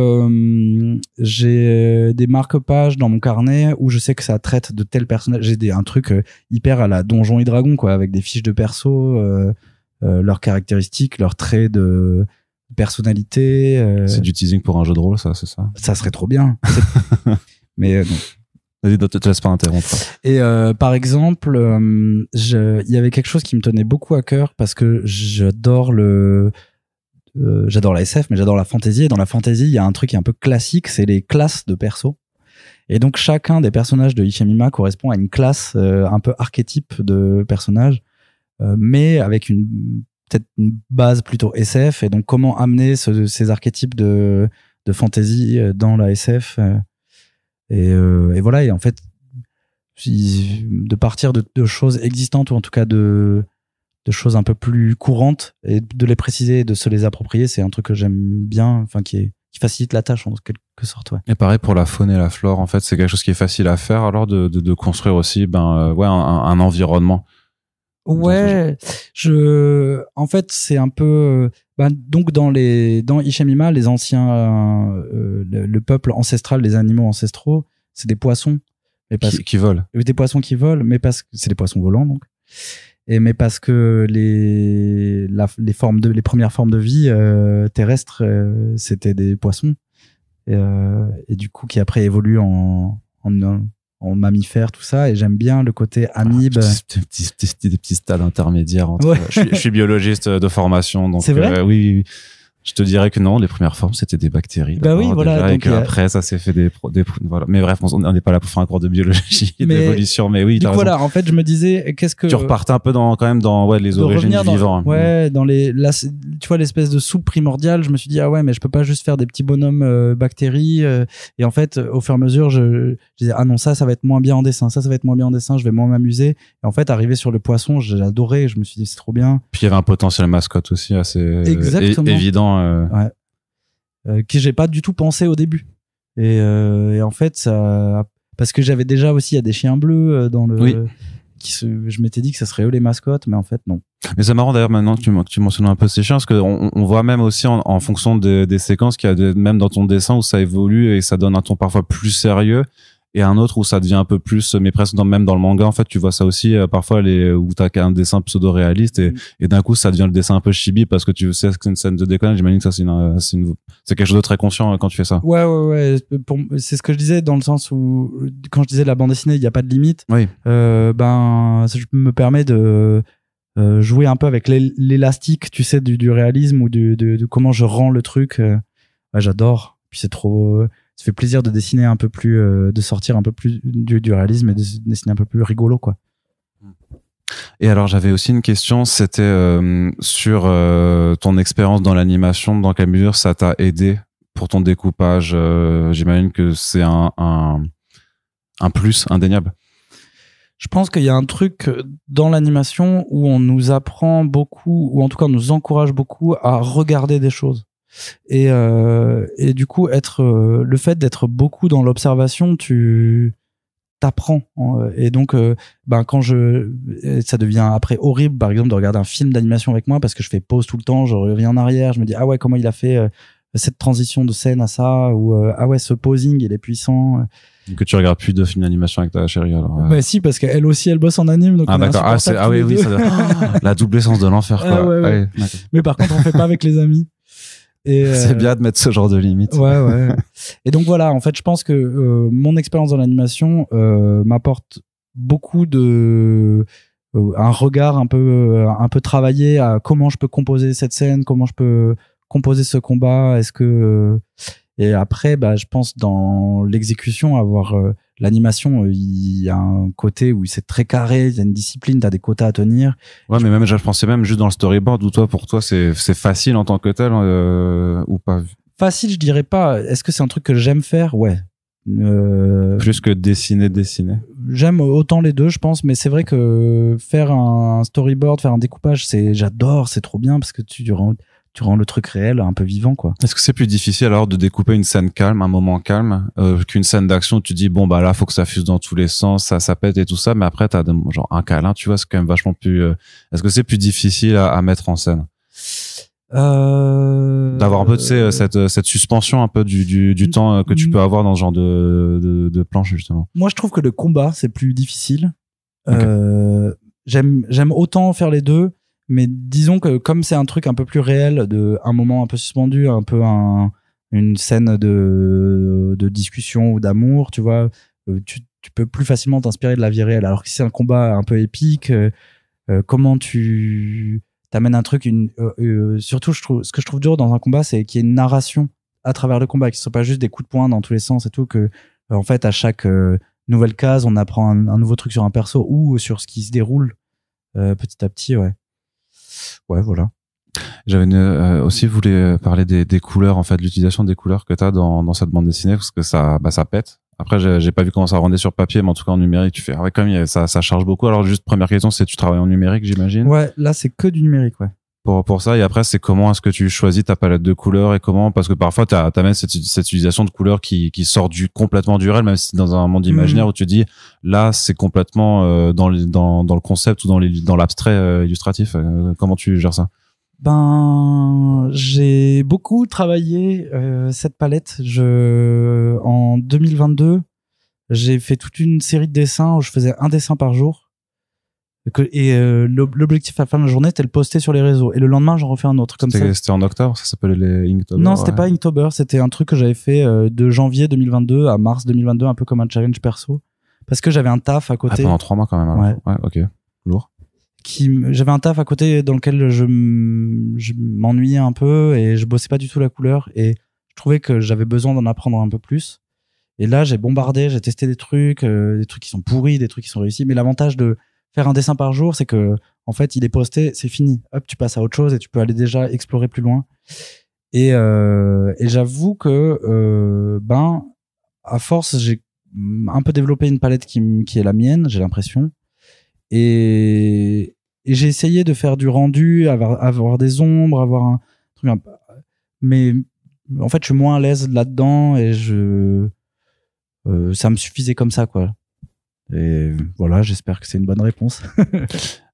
S2: j'ai des marque-pages dans mon carnet où je sais que ça traite de tel personnage. J'ai un truc hyper à la Donjons et Dragons, quoi, avec des fiches de perso, leurs caractéristiques, leurs traits de personnalité.
S1: C'est du teasing pour un jeu de rôle, ça, c'est ça?
S2: Ça serait trop bien. Mais non.
S1: Vas-y, te laisse pas interrompre.
S2: Et par exemple, il y avait quelque chose qui me tenait beaucoup à cœur parce que j'adore la SF, mais j'adore la fantasy. Et dans la fantasy, il y a un truc qui est un peu classique, c'est les classes de perso. Et donc, chacun des personnages de Ishimima correspond à une classe un peu archétype de personnage, mais avec peut-être une base plutôt SF. Et donc, comment amener ces archétypes de fantasy dans la SF et voilà. Et en fait, de partir de choses existantes ou en tout cas de choses un peu plus courantes et de les préciser et de se les approprier, c'est un truc que j'aime bien, enfin qui facilite la tâche en quelque sorte, ouais.
S1: Et pareil pour la faune et la flore, en fait, c'est quelque chose qui est facile à faire alors de construire aussi un environnement.
S2: Ouais, en fait, c'est un peu donc dans Ishimima, les anciens le peuple ancestral, les animaux ancestraux, c'est des poissons
S1: qui volent.
S2: Des poissons qui volent, mais parce que c'est des poissons volants donc. Mais parce que les premières formes de vie terrestres c'était des poissons et du coup qui après évoluent en mammifères, tout ça, et j'aime bien le côté amibe.
S1: Des petits stades intermédiaires entre...
S2: Ouais.
S1: Je suis biologiste de formation, donc
S2: c'est vrai
S1: oui. Je te dirais que non, les premières formes c'était des bactéries.
S2: Bah oui, voilà.
S1: Déjà, donc, et après ça s'est fait des voilà. Mais bref, on n'est pas là pour faire un cours de biologie et d'évolution, mais oui.
S2: Donc voilà, en fait, je me disais, qu'est-ce que
S1: tu repartais un peu dans les origines du vivant.
S2: Tu vois l'espèce de soupe primordiale. Je me suis dit ah ouais, mais je peux pas juste faire des petits bonhommes bactéries. Et en fait, au fur et à mesure, je disais ah non, ça va être moins bien en dessin, ça va être moins bien en dessin, je vais moins m'amuser. Et en fait, arrivé sur le poisson, j'ai adoré. Je me suis dit c'est trop bien.
S1: Puis il y avait un potentiel mascotte aussi assez évident.
S2: Que j'ai pas du tout pensé au début et en fait ça, parce que j'avais déjà aussi il y a des chiens bleus dans le je m'étais dit que ça serait eux les mascottes, mais en fait non.
S1: Mais c'est marrant d'ailleurs maintenant que tu mentionnes un peu ces chiens, parce que on voit même aussi en fonction des séquences qu'il y a même dans ton dessin où ça évolue et ça donne un ton parfois plus sérieux, et un autre où ça devient un peu plus, mais presque même dans le manga, en fait, tu vois ça aussi, parfois où t'as un dessin pseudo-réaliste et d'un coup, ça devient le dessin un peu chibi parce que tu sais que c'est une scène de déconnade. J'imagine que ça, c'est quelque chose de très conscient quand tu fais ça.
S2: Ouais. C'est ce que je disais dans le sens où, quand je disais la bande dessinée, il n'y a pas de limite.
S1: Oui.
S2: Ça me permet de jouer un peu avec l'élastique, tu sais, du réalisme ou de comment je rends le truc. J'adore. Puis c'est trop... Ça fait plaisir de dessiner un peu plus, de sortir un peu plus du réalisme et de dessiner un peu plus rigolo, quoi.
S1: Et alors, j'avais aussi une question, c'était sur ton expérience dans l'animation, dans quelle mesure ça t'a aidé pour ton découpage. J'imagine que c'est un plus indéniable.
S2: Je pense qu'il y a un truc dans l'animation où on nous apprend beaucoup, ou en tout cas on nous encourage beaucoup à regarder des choses. Et du coup, le fait d'être beaucoup dans l'observation, tu t'apprends. Et donc, quand ça devient après horrible, par exemple, de regarder un film d'animation avec moi parce que je fais pause tout le temps, je reviens en arrière, je me dis ah ouais, comment il a fait cette transition de scène à ça, ou ah ouais, ce posing il est puissant.
S1: Que tu regardes plus de films d'animation avec ta chérie alors.
S2: Bah si, parce qu'elle aussi elle bosse en anime, donc
S1: d'accord. Oui, ça la double essence de l'enfer, quoi.
S2: Ouais. Mais par contre on fait pas avec les amis.
S1: C'est bien de mettre ce genre de limite.
S2: Ouais. Et donc voilà, en fait, je pense que mon expérience dans l'animation m'apporte beaucoup un regard un peu travaillé à comment je peux composer cette scène, comment je peux composer ce combat. Et après, bah, je pense dans l'exécution, avoir l'animation, il y a un côté où c'est très carré, il y a une discipline, t'as des quotas à tenir.
S1: Ouais, mais même, je pensais même juste dans le storyboard où pour toi, c'est facile en tant que tel, ou pas?
S2: Facile, je dirais pas. Est-ce que c'est un truc que j'aime faire? Ouais.
S1: Plus que dessiner.
S2: J'aime autant les deux, je pense, mais c'est vrai que faire un storyboard, faire un découpage, j'adore, c'est trop bien parce que tu rends le truc réel, un peu vivant, quoi.
S1: Est-ce que c'est plus difficile alors de découper une scène calme, un moment calme, qu'une scène d'action où tu dis bon bah là faut que ça fuse dans tous les sens, ça pète et tout ça, mais après t'as genre un câlin, tu vois, c'est quand même vachement plus. Est-ce que c'est plus difficile à mettre en scène? D'avoir un peu, tu sais, cette suspension un peu du temps que tu peux avoir dans ce genre de planche, justement.
S2: Moi, je trouve que le combat, c'est plus difficile.
S1: Okay.
S2: J'aime autant faire les deux, mais disons que comme c'est un truc un peu plus réel, un moment un peu suspendu, un peu une scène de discussion ou d'amour, tu vois, tu peux plus facilement t'inspirer de la vie réelle. Alors que si c'est un combat un peu épique, comment tu t'amènes un truc, surtout ce que je trouve dur dans un combat, c'est qu'il y ait une narration à travers le combat, que ce soit pas juste des coups de poing dans tous les sens et tout, que en fait à chaque nouvelle case on apprend un nouveau truc sur un perso ou sur ce qui se déroule petit à petit. Ouais, voilà.
S1: J'avais aussi voulu parler des couleurs, en fait, l'utilisation des couleurs que t'as dans cette bande dessinée, parce que ça pète. Après, j'ai pas vu comment ça rendait sur papier, mais en tout cas en numérique, tu fais, ah ouais, quand même, ça charge beaucoup. Alors, juste première question, c'est tu travailles en numérique, j'imagine?
S2: Ouais, là, c'est que du numérique, ouais.
S1: Pour ça, et après, c'est comment est-ce que tu choisis ta palette de couleurs et comment, parce que parfois, t'as même cette utilisation de couleurs qui sort complètement du réel, même si dans un monde imaginaire où tu dis, là, c'est complètement, dans le concept ou dans l'abstrait illustratif. Comment tu gères ça?
S2: Ben, j'ai beaucoup travaillé cette palette. En 2022, j'ai fait toute une série de dessins où je faisais un dessin par jour. L'objectif à la fin de la journée, c'était de le poster sur les réseaux. Et le lendemain, j'en refais un autre. Comme ça.
S1: C'était en octobre, ça s'appelait les Inktober?
S2: Non, c'était pas Inktober. C'était un truc que j'avais fait de janvier 2022 à mars 2022, un peu comme un challenge perso. Parce que j'avais un taf à côté.
S1: Ah, pendant 3 mois quand même, alors. Ouais, ok. Lourd.
S2: J'avais un taf à côté dans lequel je m'ennuyais un peu et je bossais pas du tout la couleur et je trouvais que j'avais besoin d'en apprendre un peu plus. Et là, j'ai testé des trucs qui sont pourris, des trucs qui sont réussis. Mais l'avantage de faire un dessin par jour, c'est que, en fait, il est posté, c'est fini. Hop, tu passes à autre chose et tu peux aller déjà explorer plus loin. Et j'avoue que, à force, j'ai un peu développé une palette qui est la mienne, j'ai l'impression. Et j'ai essayé de faire du rendu, avoir des ombres, avoir un truc mais en fait je suis moins à l'aise là-dedans et ça me suffisait comme ça, quoi. Et voilà, j'espère que c'est une bonne réponse.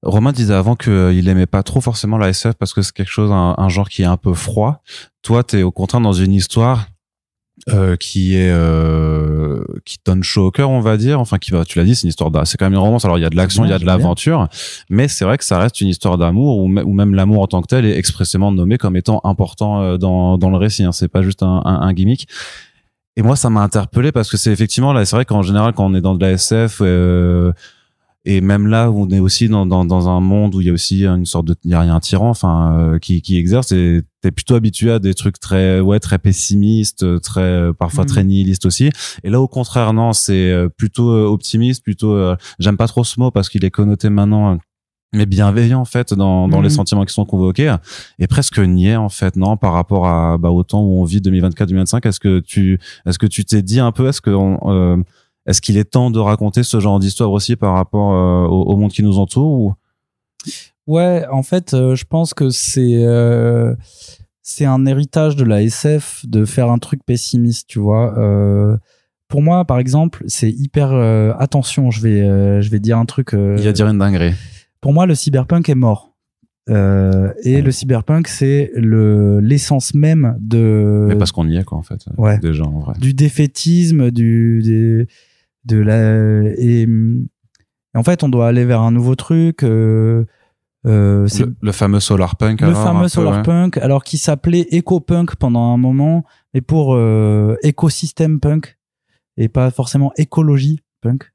S1: Romain disait avant qu'il aimait pas trop forcément la SF parce que c'est quelque chose, un genre qui est un peu froid. Toi, t'es au contraire dans une histoire qui donne chaud au cœur, on va dire. Enfin, tu l'as dit, c'est une histoire c'est quand même une romance. Alors, il y a de l'action, il y a de l'aventure, mais c'est vrai que ça reste une histoire d'amour ou même l'amour en tant que tel est expressément nommé comme étant important dans le récit. Hein. C'est pas juste un gimmick. Et moi, ça m'a interpellé parce que c'est effectivement là, c'est vrai qu'en général, quand on est dans de la SF, et même là où on est aussi dans un monde où il y a aussi une sorte il y a un tyran, enfin, qui exerce, et t'es plutôt habitué à des trucs très pessimistes, parfois très nihilistes aussi. Et là, au contraire, non, c'est plutôt optimiste, j'aime pas trop ce mot parce qu'il est connoté maintenant, mais bienveillant, en fait, dans les sentiments qui sont convoqués, et presque niais, en fait, non, par rapport à, au temps où on vit 2024-2025. Est-ce que tu t'es dit un peu, est-ce qu'il est temps de raconter ce genre d'histoire aussi par rapport au monde qui nous entoure ou...
S2: Ouais, en fait, je pense que c'est un héritage de la SF de faire un truc pessimiste, tu vois. Pour moi, par exemple, c'est hyper attention. Je vais dire un truc.
S1: Il va dire une dinguerie.
S2: Pour moi, le cyberpunk est mort. Le cyberpunk, c'est l'essence même de.
S1: Mais parce qu'on y est, quoi, en fait.
S2: Ouais.
S1: Déjà, en vrai.
S2: Du défaitisme, et en fait, on doit aller vers un nouveau truc. C'est
S1: le fameux solarpunk.
S2: Le fameux solarpunk, alors qui s'appelait éco-punk pendant un moment, mais pour écosystème punk et pas forcément écologie punk.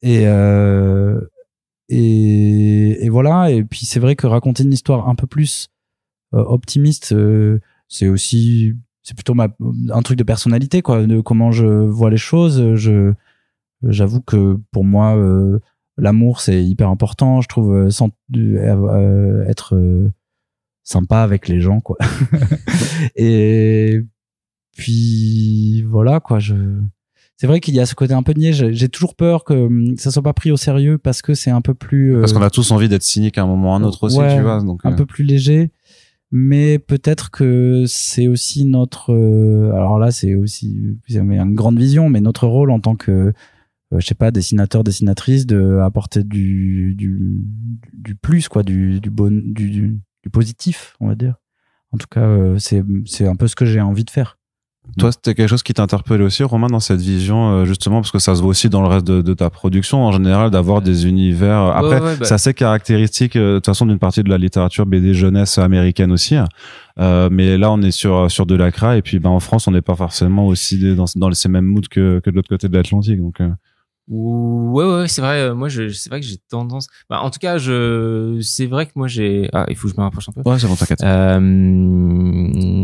S2: Et voilà. Et puis c'est vrai que raconter une histoire un peu plus optimiste, c'est aussi c'est plutôt un truc de personnalité, quoi, de comment je vois les choses. J'avoue que pour moi, l'amour, c'est hyper important. Je trouve être sympa avec les gens, quoi. Et puis voilà, quoi. C'est vrai qu'il y a ce côté un peu niais. J'ai toujours peur que ça soit pas pris au sérieux parce que c'est un peu plus.
S1: Parce qu'on a tous envie d'être cynique à un moment ou à un autre aussi,
S2: ouais,
S1: tu vois. Donc,
S2: un peu plus léger. Mais peut-être que c'est aussi notre. Alors là, c'est aussi une grande vision, mais notre rôle en tant que, je sais pas, dessinateur, dessinatrice, de apporter du plus, quoi, du positif, on va dire. En tout cas, c'est un peu ce que j'ai envie de faire.
S1: Toi, c'était quelque chose qui t'interpellait aussi, Romain, dans cette vision, justement, parce que ça se voit aussi dans le reste de ta production, en général, d'avoir des univers. Après, c'est assez caractéristique, de toute façon, d'une partie de la littérature BD jeunesse américaine aussi. Mais là, on est sur de l'ACRA, et puis, en France, on n'est pas forcément aussi dans ces mêmes moods que de l'autre côté de l'Atlantique, donc.
S3: Ouais, c'est vrai. Moi, c'est vrai que j'ai tendance. En tout cas, c'est vrai que moi, il faut que je me rapproche un peu.
S1: Ouais, c'est bon, t'inquiète.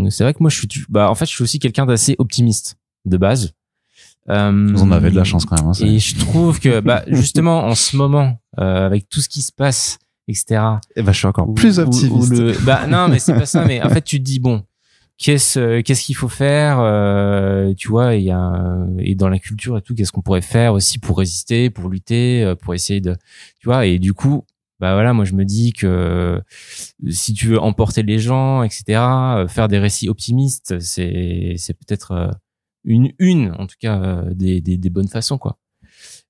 S3: C'est vrai que moi, en fait, je suis aussi quelqu'un d'assez optimiste de base.
S1: Vous en avez de la chance quand même. Hein,
S3: et je trouve que, justement, en ce moment, avec tout ce qui se passe, etc.
S1: Et je suis encore plus optimiste.
S3: Non, mais c'est pas ça. Mais en fait, tu te dis bon. Qu'est-ce qu'il faut faire, tu vois, et dans la culture et tout, qu'est-ce qu'on pourrait faire aussi pour résister, pour lutter, pour essayer de, tu vois, et du coup, voilà, moi je me dis que si tu veux emporter les gens, etc., faire des récits optimistes, c'est peut-être en tout cas des bonnes façons, quoi.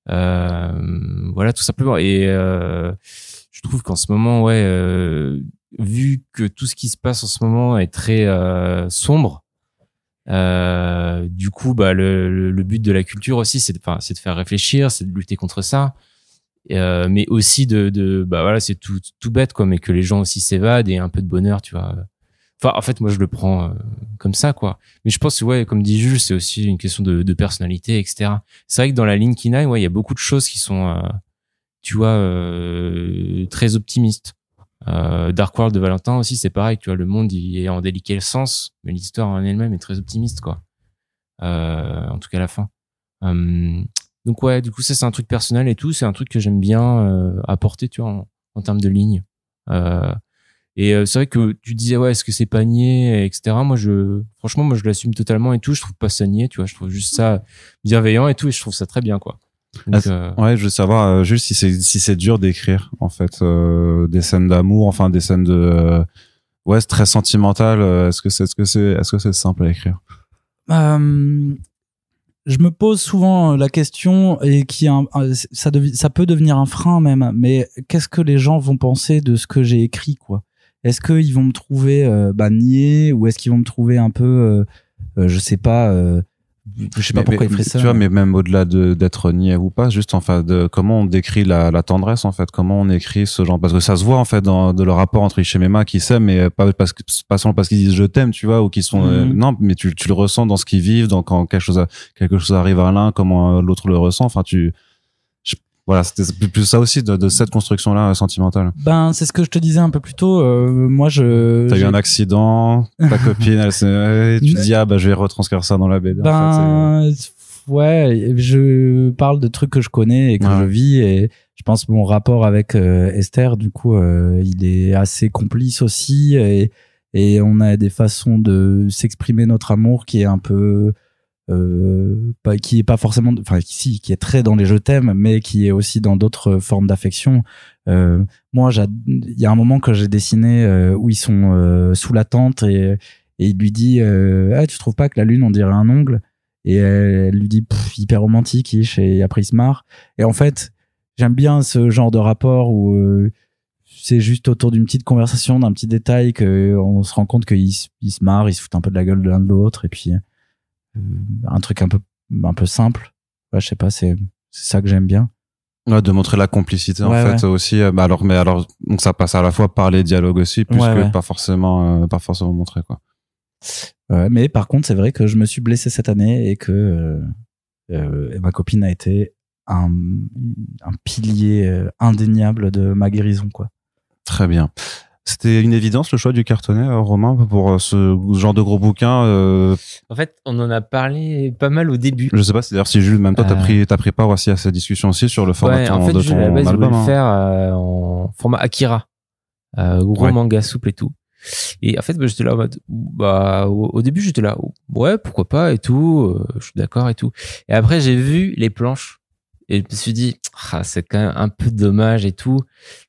S3: Voilà, tout simplement. Et je trouve qu'en ce moment, vu que tout ce qui se passe en ce moment est très sombre, du coup, le but de la culture aussi, c'est de faire réfléchir, c'est de lutter contre ça, mais aussi voilà, c'est tout bête, quoi, mais que les gens aussi s'évadent et un peu de bonheur, tu vois. Enfin, en fait, moi, je le prends comme ça, quoi. Mais je pense que, comme dit Jules, c'est aussi une question de personnalité, etc. C'est vrai que dans la ligne Kinaï, il y a beaucoup de choses qui sont, tu vois, très optimistes. Dark World de Valentin aussi, c'est pareil, tu vois, le monde il est en déliquescence, mais l'histoire en elle-même est très optimiste, quoi. En tout cas à la fin. Donc du coup ça c'est un truc personnel et tout, c'est un truc que j'aime bien apporter, tu vois, en termes de ligne. Et c'est vrai que tu disais est-ce que c'est pas niais, etc. Franchement je l'assume totalement et tout, je trouve pas ça niais, tu vois, je trouve juste ça bienveillant et tout, et je trouve ça très bien, quoi. Donc,
S1: je veux savoir juste si c'est dur d'écrire en fait des scènes d'amour, enfin des scènes de c'est très sentimental. Est-ce que c'est simple à écrire?
S2: Je me pose souvent la question, et ça peut devenir un frein même. Mais qu'est-ce que les gens vont penser de ce que j'ai écrit, quoi? Est-ce qu'ils vont me trouver niais, ou est-ce qu'ils vont me trouver un peu je sais pas pourquoi ils feraient ça.
S1: Tu vois, mais même au-delà d'être niais ou pas, juste comment on décrit la tendresse, en fait, comment on écrit ce genre, parce que ça se voit en fait de le rapport entre Hicham et Emma qui s'aiment, mais pas seulement parce qu'ils disent je t'aime, tu vois, ou qu'ils sont non, mais tu le ressens dans ce qu'ils vivent, quand quelque chose arrive à l'un, comment l'autre le ressent. Enfin, voilà, c'était plus ça aussi de cette construction-là sentimentale.
S2: C'est ce que je te disais un peu plus tôt. Moi,
S1: t'as eu un accident, ta copine, tu dis je vais retranscrire ça dans la BD. En fait,
S2: je parle de trucs que je connais et que je vis, et je pense que mon rapport avec Esther, du coup, il est assez complice aussi, et on a des façons de s'exprimer notre amour qui est un peu qui est pas forcément, qui est très dans les je t'aime, mais qui est aussi dans d'autres formes d'affection. Moi, il y a un moment que j'ai dessiné où ils sont sous la tente, et il lui dit tu trouves pas que la lune on dirait un ongle? Et elle lui dit hyper romantique, et après il se marre. Et en fait, j'aime bien ce genre de rapport où c'est juste autour d'une petite conversation, d'un petit détail, qu'on se rend compte qu'ils se marrent, ils se foutent un peu de la gueule de l'un de l'autre, et puis un truc un peu simple. Je sais pas, c'est ça que j'aime bien.
S1: De montrer la complicité en fait aussi. Alors donc ça passe à la fois par les dialogues aussi, plus que pas forcément montrer, quoi.
S2: Mais par contre, c'est vrai que je me suis blessé cette année, et que ma copine a été un pilier indéniable de ma guérison, quoi.
S1: Très bien. C'était une évidence le choix du cartonné, Romain, pour ce genre de gros bouquin.
S3: En fait, on en a parlé pas mal au début.
S1: Je sais pas, c'est d'ailleurs si Jules, même toi, t'as pris part aussi à cette discussion aussi sur le format
S3: en fait,
S1: de
S3: Jules,
S1: ton
S3: à la base, il
S1: album.
S3: voulait le faire en format Akira, gros manga souple et tout. Et en fait, j'étais là en mode, au début, j'étais là, ouais, pourquoi pas et tout, je suis d'accord et tout. Et après, j'ai vu les planches et je me suis dit, c'est quand même un peu dommage et tout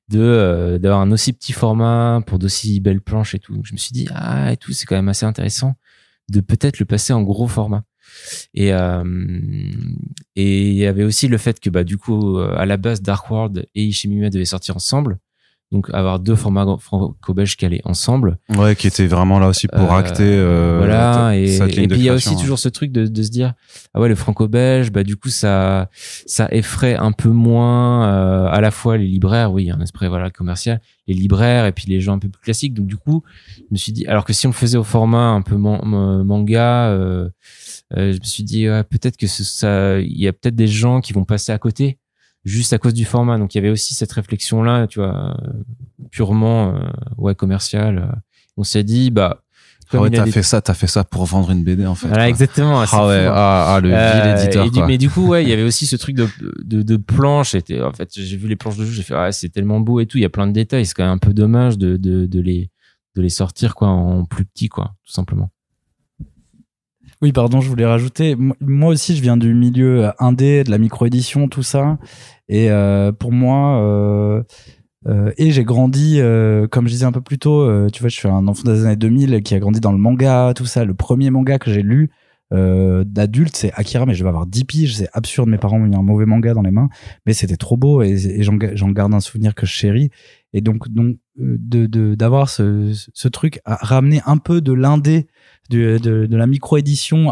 S3: d'avoir un aussi petit format pour d'aussi belles planches et tout. Donc, je me suis dit, et tout, c'est quand même assez intéressant de peut-être le passer en gros format. Et il y avait aussi le fait que, du coup, à la base, Dark World et Ishimima devaient sortir ensemble. Donc, avoir deux formats franco-belges calés ensemble.
S1: Ouais, qui était vraiment là aussi pour acter,
S3: voilà. Et puis, il y a aussi
S1: hein.
S3: toujours ce truc de se dire, le franco-belge, du coup, ça effraie un peu moins, à la fois les libraires, oui, un esprit, commercial, les libraires et puis les gens un peu plus classiques. Donc, du coup, je me suis dit, alors que si on le faisait au format un peu manga, je me suis dit, peut-être que il y a peut-être des gens qui vont passer à côté juste à cause du format. Donc il y avait aussi cette réflexion là, tu vois, purement commercial. On s'est dit comme
S1: t'as fait ça pour vendre une BD en fait.
S3: Voilà, exactement.
S1: Le vil éditeur.
S3: Mais du coup, il y avait aussi ce truc de planches. En fait, j'ai vu les planches de jeu, j'ai fait c'est tellement beau et tout. Il y a plein de détails. C'est quand même un peu dommage de les sortir en plus petit, tout simplement.
S2: Oui, pardon, je voulais rajouter. Moi aussi, je viens du milieu indé, de la micro-édition, tout ça. Et pour moi, et j'ai grandi, comme je disais un peu plus tôt, tu vois, je suis un enfant des années 2000 qui a grandi dans le manga, tout ça. Le premier manga que j'ai lu d'adulte, c'est Akira, mais je vais avoir 10 piges. C'est absurde, mes parents m'ont mis un mauvais manga dans les mains. Mais c'était trop beau et j'en garde un souvenir que je chéris. Et donc d'avoir ce truc à ramener un peu de l'indé, de la micro-édition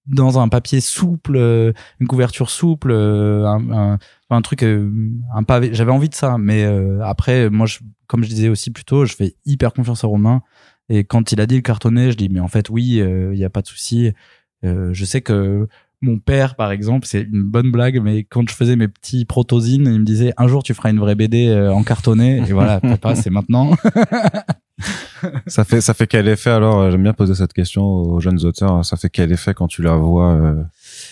S2: dans un papier souple, une couverture souple, un truc, un pavé. J'avais envie de ça, mais après, moi, comme je disais aussi plus tôt, je fais hyper confiance à Romain. Et quand il a dit le cartonné, je dis, mais en fait, oui, il y a pas de souci. Je sais que mon père, par exemple, c'est une bonne blague, mais quand je faisais mes petits protozines, il me disait, un jour, tu feras une vraie BD en cartonné. Et voilà, papa, c'est maintenant.
S1: Ça fait quel effet alors? J'aime bien poser cette question aux jeunes auteurs. Ça fait quel effet quand tu la vois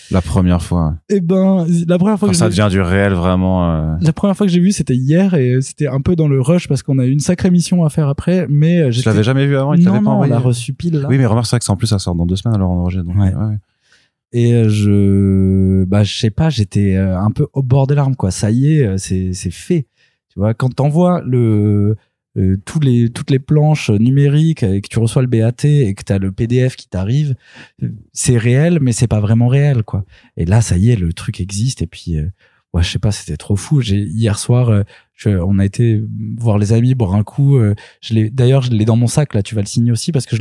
S1: la première fois?
S2: Eh ben, la première fois
S1: quand ça devient du réel vraiment.
S2: La première fois que j'ai vu, c'était hier et c'était un peu dans le rush parce qu'on a eu une sacrée mission à faire après. Mais
S1: je l'avais jamais vu avant. Il t'avait pas envoyé.
S2: On l'a reçu pile là.
S1: Oui, mais remarque, c'est vrai que en plus ça sort dans 2 semaines alors en enregistre.
S2: Ouais. Et je sais pas, j'étais un peu au bord des larmes quoi. Ça y est, c'est fait. Tu vois, quand t'envoies toutes les planches numériques et que tu reçois le BAT et que t'as le PDF qui t'arrive, c'est réel mais c'est pas vraiment réel quoi. Et là ça y est, le truc existe et puis je sais pas, c'était trop fou. Hier soir on a été voir les amis, boire un coup, d'ailleurs je l'ai dans mon sac là, tu vas le signer aussi parce que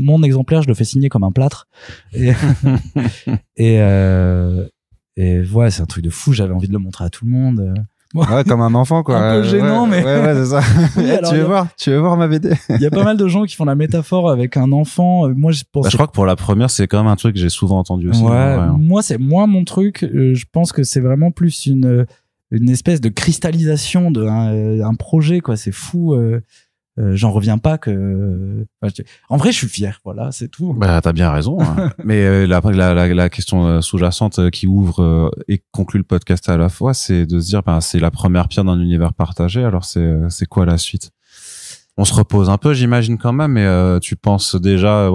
S2: mon exemplaire je le fais signer comme un plâtre et et ouais, c'est un truc de fou, j'avais envie de le montrer à tout le monde.
S1: Ouais, comme un enfant quoi.
S2: Un peu gênant, mais
S1: ouais, c'est ça. Oui, tu veux voir ma BD? Il
S2: y a pas mal de gens qui font la métaphore avec un enfant. Moi, je pense.
S1: Je crois que pour la première, c'est quand même un truc que j'ai souvent entendu aussi.
S2: Ouais. Moi, c'est mon truc. Je pense que c'est vraiment plus une espèce de cristallisation d'un projet quoi. C'est fou. J'en reviens pas que. En vrai, je suis fier. Voilà, c'est tout.
S1: T'as bien raison. Hein. Mais la question sous-jacente qui ouvre et conclut le podcast à la fois, c'est de se dire, c'est la première pierre d'un univers partagé. Alors c'est quoi la suite? On se repose un peu, j'imagine quand même. Mais tu penses déjà,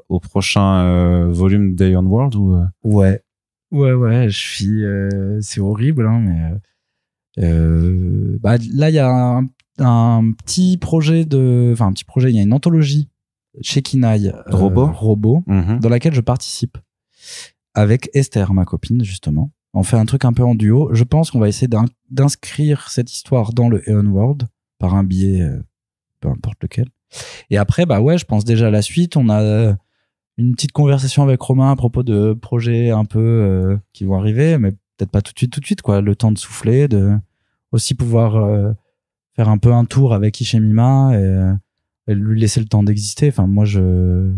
S1: au prochain volume Day on World ou?
S2: Ouais. Je suis. C'est horrible, hein, mais. Là, il y a un petit projet il y a une anthologie chez Kinaï Robot dans laquelle je participe avec Esther, ma copine justement. On fait un truc un peu en duo. Je pense qu'on va essayer d'inscrire cette histoire dans le Eon World par un biais peu importe lequel. Et après je pense déjà à la suite. On a une petite conversation avec Romain à propos de projets un peu qui vont arriver, mais peut-être pas tout de suite quoi. Le temps de souffler, de aussi pouvoir faire un peu un tour avec Ishimima et lui laisser le temps d'exister. Enfin, moi, je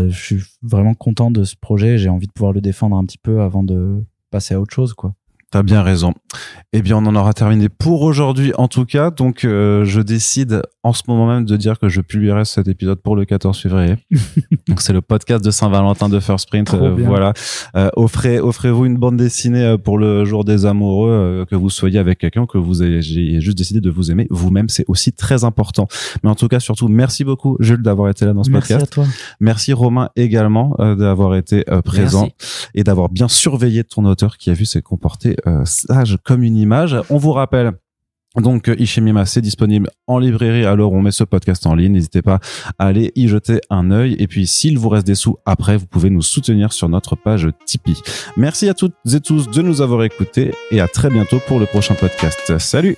S2: suis vraiment content de ce projet. J'ai envie de pouvoir le défendre un petit peu avant de passer à autre chose, quoi.
S1: T'as bien raison. Eh bien, on en aura terminé pour aujourd'hui, en tout cas. Donc, je décide en ce moment même de dire que je publierai cet épisode pour le 14 février. Donc, c'est le podcast de Saint-Valentin de First Print. Voilà. Offrez-vous une bande dessinée pour le jour des amoureux, que vous soyez avec quelqu'un, que vous ayez juste décidé de vous aimer vous-même. C'est aussi très important. Mais en tout cas, surtout, merci beaucoup, Jules, d'avoir été là dans ce podcast.
S2: Merci à toi.
S1: Merci, Romain, également, d'avoir été présent et d'avoir bien surveillé ton auteur qui a vu s'est comporté sage comme une image. On vous rappelle donc Ishimima, c'est disponible en librairie alors on met ce podcast en ligne, n'hésitez pas à aller y jeter un œil, et puis s'il vous reste des sous après, vous pouvez nous soutenir sur notre page Tipeee. Merci à toutes et tous de nous avoir écoutés et à très bientôt pour le prochain podcast. Salut.